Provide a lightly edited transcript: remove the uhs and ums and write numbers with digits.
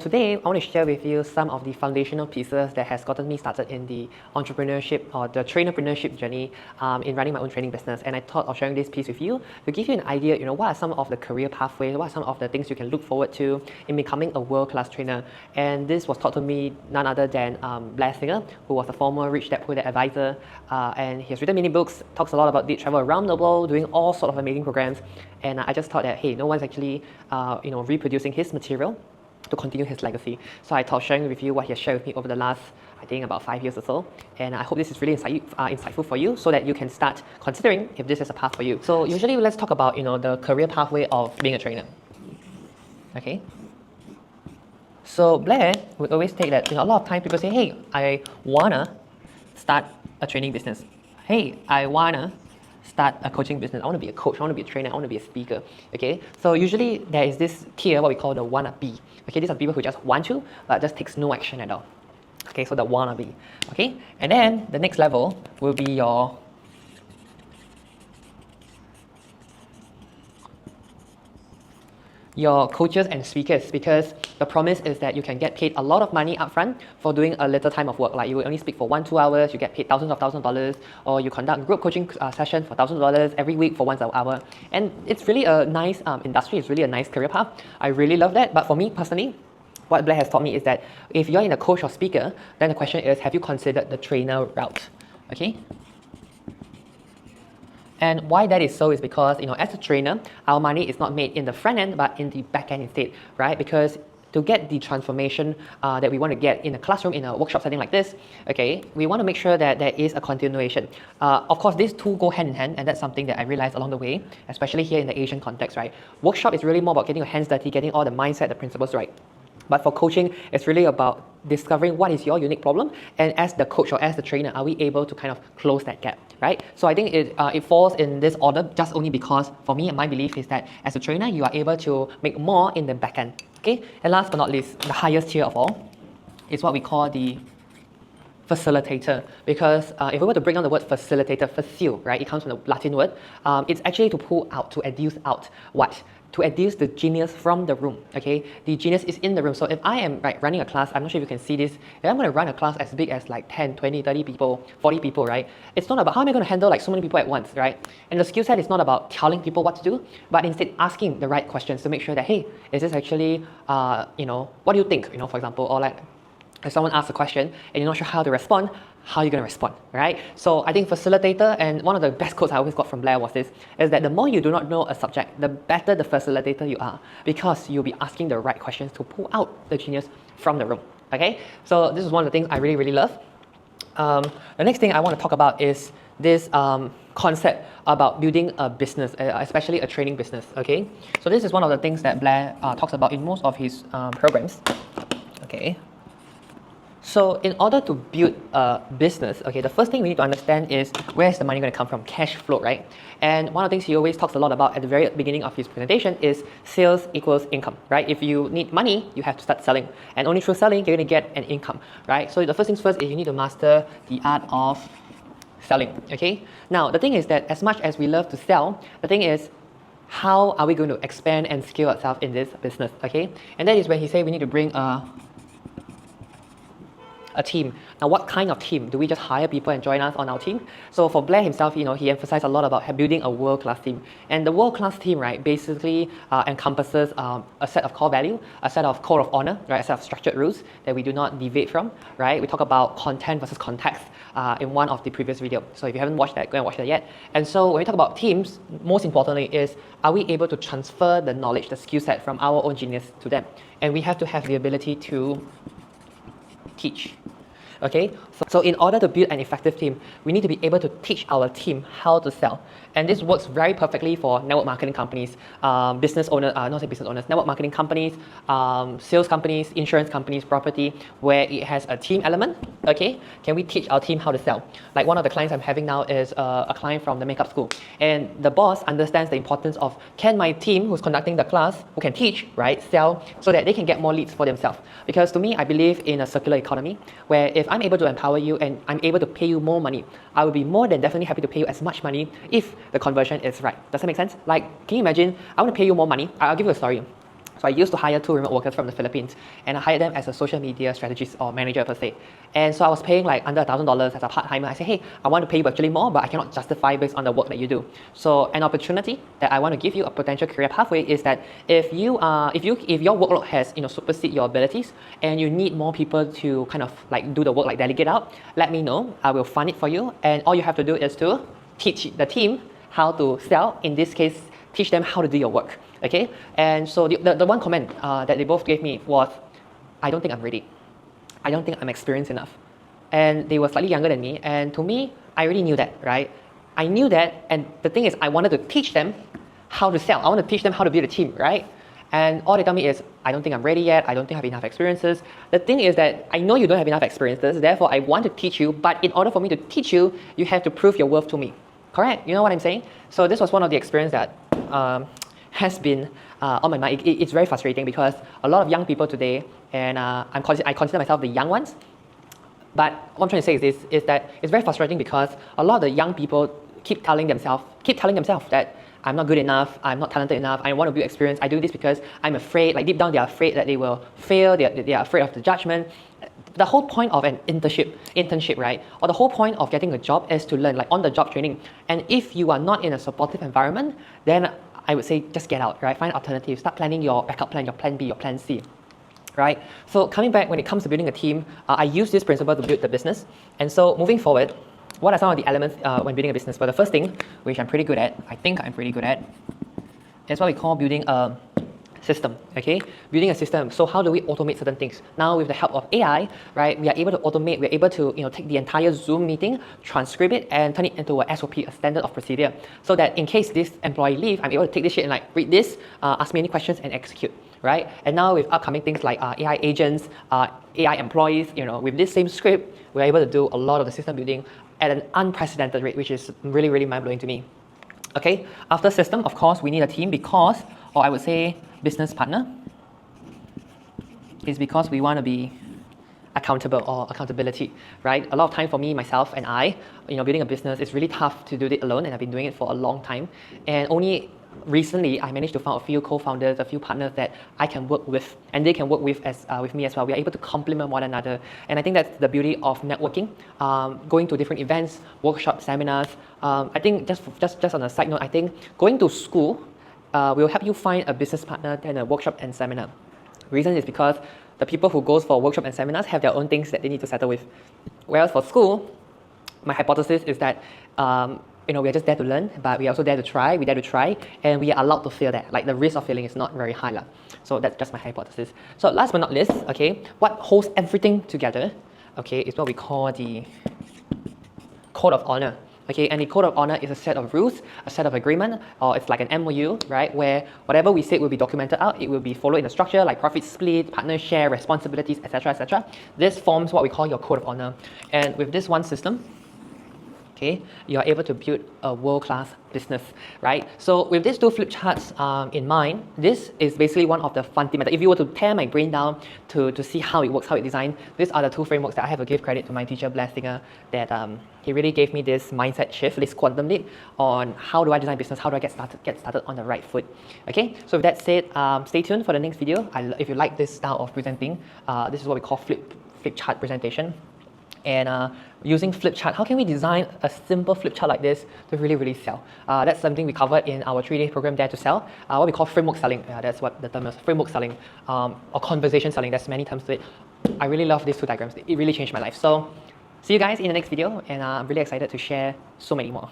today I want to share with you some of the foundational pieces that has gotten me started in the entrepreneurship or the trainerpreneurship journey in running my own training business. And I thought of sharing this piece with you to give you an idea, what are some of the career pathways, what are some of the things you can look forward to in becoming a world-class trainer. And this was taught to me none other than Blair Singer, who was a former Rich Dad Poor Dad advisor, and he has written many books, talks a lot about the travel around the world, doing all sorts of amazing programs. And I just thought that, hey, no one's actually reproducing his material to continue his legacy. So I thought sharing with you what he has shared with me over the last, I think, about 5 years or so. And I hope this is really insightful for you so that you can start considering if this is a path for you. So usually let's talk about the career pathway of being a trainer. Okay. So Blair would always take that, a lot of time people say, hey, I wanna start a training business. Hey, I wanna start a coaching business. I want to be a coach, I want to be a trainer, I want to be a speaker. Okay, so usually there is this tier, what we call the wannabe. Okay, these are people who just want to, but just takes no action at all. Okay, so the wannabe. Okay, and then the next level will be your coaches and speakers, because the promise is that you can get paid a lot of money upfront for doing a little time of work. Like you will only speak for 1-2 hours, you get paid thousands of dollars, or you conduct group coaching session for $1,000 every week for 1 hour. And it's really a nice industry, it's really a nice career path. I really love that. But for me personally, what Blair has taught me is that if you're in a coach or speaker, then the question is, have you considered the trainer route? Okay. And why that is so is because, as a trainer, our money is not made in the front end, but in the back end instead, right? Because to get the transformation that we want to get in a classroom, in a workshop setting like this, okay, we want to make sure that there is a continuation. Of course, these two go hand in hand, and that's something that I realized along the way, especially here in the Asian context, right? Workshop is really more about getting your hands dirty, getting all the mindset, the principles right. But for coaching, it's really about discovering what is your unique problem, and as the coach or as the trainer, are we able to kind of close that gap, right? So I think it falls in this order just only because, for me, my belief is that as a trainer, you are able to make more in the back end, okay? And last but not least, the highest tier of all is what we call the facilitator, because if we were to break down the word facilitator, facil, right? It comes from the Latin word. It's actually to pull out, to educe out what? To educe the genius from the room, okay? The genius is in the room. So if I am running a class, I'm not sure if you can see this, if I'm going to run a class as big as like 10, 20, 30 people, 40 people, right? It's not about how am I going to handle like so many people at once, right? And the skill set is not about telling people what to do, but instead asking the right questions to make sure that, hey, is this actually, what do you think, for example, or like, if someone asks a question and you're not sure how to respond, how are you going to respond, right? So I think facilitator, and one of the best quotes I always got from Blair was this, is that the more you do not know a subject, the better the facilitator you are, because you'll be asking the right questions to pull out the genius from the room, okay? So this is one of the things I really, really love. The next thing I want to talk about is this concept about building a business, especially a training business, okay? So this is one of the things that Blair talks about in most of his programs, okay? So in order to build a business, okay, the first thing we need to understand is where is the money going to come from? Cash flow, right? And one of the things he always talks a lot about at the very beginning of his presentation is sales equals income, right? If you need money, you have to start selling. And only through selling, you're going to get an income, right? So the first things first is you need to master the art of selling, okay? Now, the thing is that as much as we love to sell, the thing is, how are we going to expand and scale ourselves in this business, okay? And that is when he said we need to bring a team. Now, what kind of team? Do we just hire people and join us on our team? So for Blair himself, he emphasized a lot about building a world-class team. And the world-class team, right, basically encompasses a set of core value, a set of code of honor, right, a set of structured rules that we do not deviate from, right? We talk about content versus context in one of the previous videos. So if you haven't watched that, go and watch that yet. And so when we talk about teams, most importantly is, are we able to transfer the knowledge, the skill set from our own genius to them? And we have to have the ability to teach. Okay, so in order to build an effective team, we need to be able to teach our team how to sell. And this works very perfectly for network marketing companies, business owners, not say business owners, network marketing companies, sales companies, insurance companies, property, where it has a team element. Okay, can we teach our team how to sell? Like one of the clients I'm having now is a client from the makeup school. And the boss understands the importance of, can my team who's conducting the class, who can teach, right, sell, so that they can get more leads for themselves. Because to me, I believe in a circular economy, where if I'm able to empower you and I'm able to pay you more money, I will be more than definitely happy to pay you as much money if the conversion is right. Does that make sense? Like, can you imagine, I want to pay you more money. I'll give you a story. So I used to hire 2 remote workers from the Philippines, and I hired them as a social media strategist or manager per se. And so I was paying like under $1,000 as a part-timer. I said, hey, I want to pay you actually more, but I cannot justify based on the work that you do. So an opportunity that I want to give you, a potential career pathway, is that if your workload has supersede your abilities and you need more people to kind of like do the work, like delegate out, let me know. I will fund it for you, and all you have to do is to teach the team how to sell. In this case, teach them how to do your work. Okay, and so the one comment that they both gave me was, I don't think I'm ready. I don't think I'm experienced enough. And they were slightly younger than me, and to me, I already knew that, right? I knew that, and the thing is, I wanted to teach them how to sell. I want to teach them how to build a team, right? And all they tell me is, I don't think I'm ready yet, I don't think I have enough experiences. The thing is that I know you don't have enough experiences, therefore I want to teach you, but in order for me to teach you, you have to prove your worth to me. Correct? You know what I'm saying? So this was one of the experiences that has been on my mind. It's very frustrating because a lot of young people today, and I consider myself the young ones, but what I'm trying to say is that it's very frustrating because a lot of the young people keep telling themselves that I'm not good enough, I'm not talented enough, I want to build experience, I do this because I'm afraid, like deep down they're afraid that they will fail, they are afraid of the judgment. The whole point of an internship, right, or the whole point of getting a job is to learn, like on-the-job training. And if you are not in a supportive environment, then I would say just get out, right? Find alternatives, start planning your backup plan, your plan B, your plan C, right? So coming back, when it comes to building a team, I use this principle to build the business. And so moving forward, what are some of the elements when building a business? Well, the first thing, which I'm pretty good at, I think I'm pretty good at, is what we call building a system, okay? Building a system. So how do we automate certain things? Now with the help of AI, right, we are able to automate, we're able to take the entire Zoom meeting, transcribe it, and turn it into a SOP, a standard of procedure, so that in case this employee leave, I'm able to take this shit and like read this, ask me any questions and execute, right? And now with upcoming things like AI agents, AI employees, with this same script, we're able to do a lot of the system building at an unprecedented rate, which is really, really mind-blowing to me. Okay, after system, of course, we need a team because, or I would say business partner, is because we want to be accountable, or accountability, right? A lot of time for me, myself, and I, building a business, it's really tough to do it alone, and I've been doing it for a long time. And only recently, I managed to find a few co-founders, a few partners that I can work with, and they can work with me as well. We are able to complement one another, and I think that's the beauty of networking. Going to different events, workshops, seminars. I think just on a side note, I think going to school will help you find a business partner than a workshop and seminar. Reason is because the people who goes for workshop and seminars have their own things that they need to settle with. Whereas for school, my hypothesis is that we're just there to learn, but we're also there to try, and we are allowed to fail that. Like the risk of failing is not very high. So that's just my hypothesis. So last but not least, okay, what holds everything together, okay, is what we call the code of honor. Okay, and the code of honor is a set of rules, a set of agreement, or it's like an MOU, right? Where whatever we say will be documented out, it will be followed in a structure like profit split, partner share, responsibilities, etc., etc. This forms what we call your code of honor. And with this one system, okay, you are able to build a world-class business, right? So with these 2 flip charts in mind, this is basically one of the fundamentals. If you were to tear my brain down to see how it works, how it designed, these are the 2 frameworks that I have to give credit to my teacher, Blair Singer, that he really gave me this mindset shift, this quantum leap on how do I design business, how do I get started on the right foot. Okay, so with that said, stay tuned for the next video. If you like this style of presenting, this is what we call flip chart presentation. And using flip chart, how can we design a simple flip chart like this to really, really sell? That's something we covered in our 3-day program, Dare to Sell, what we call framework selling. That's what the term is, framework selling, or conversation selling. There's many terms to it. I really love these 2 diagrams. It really changed my life. So see you guys in the next video, and I'm really excited to share so many more.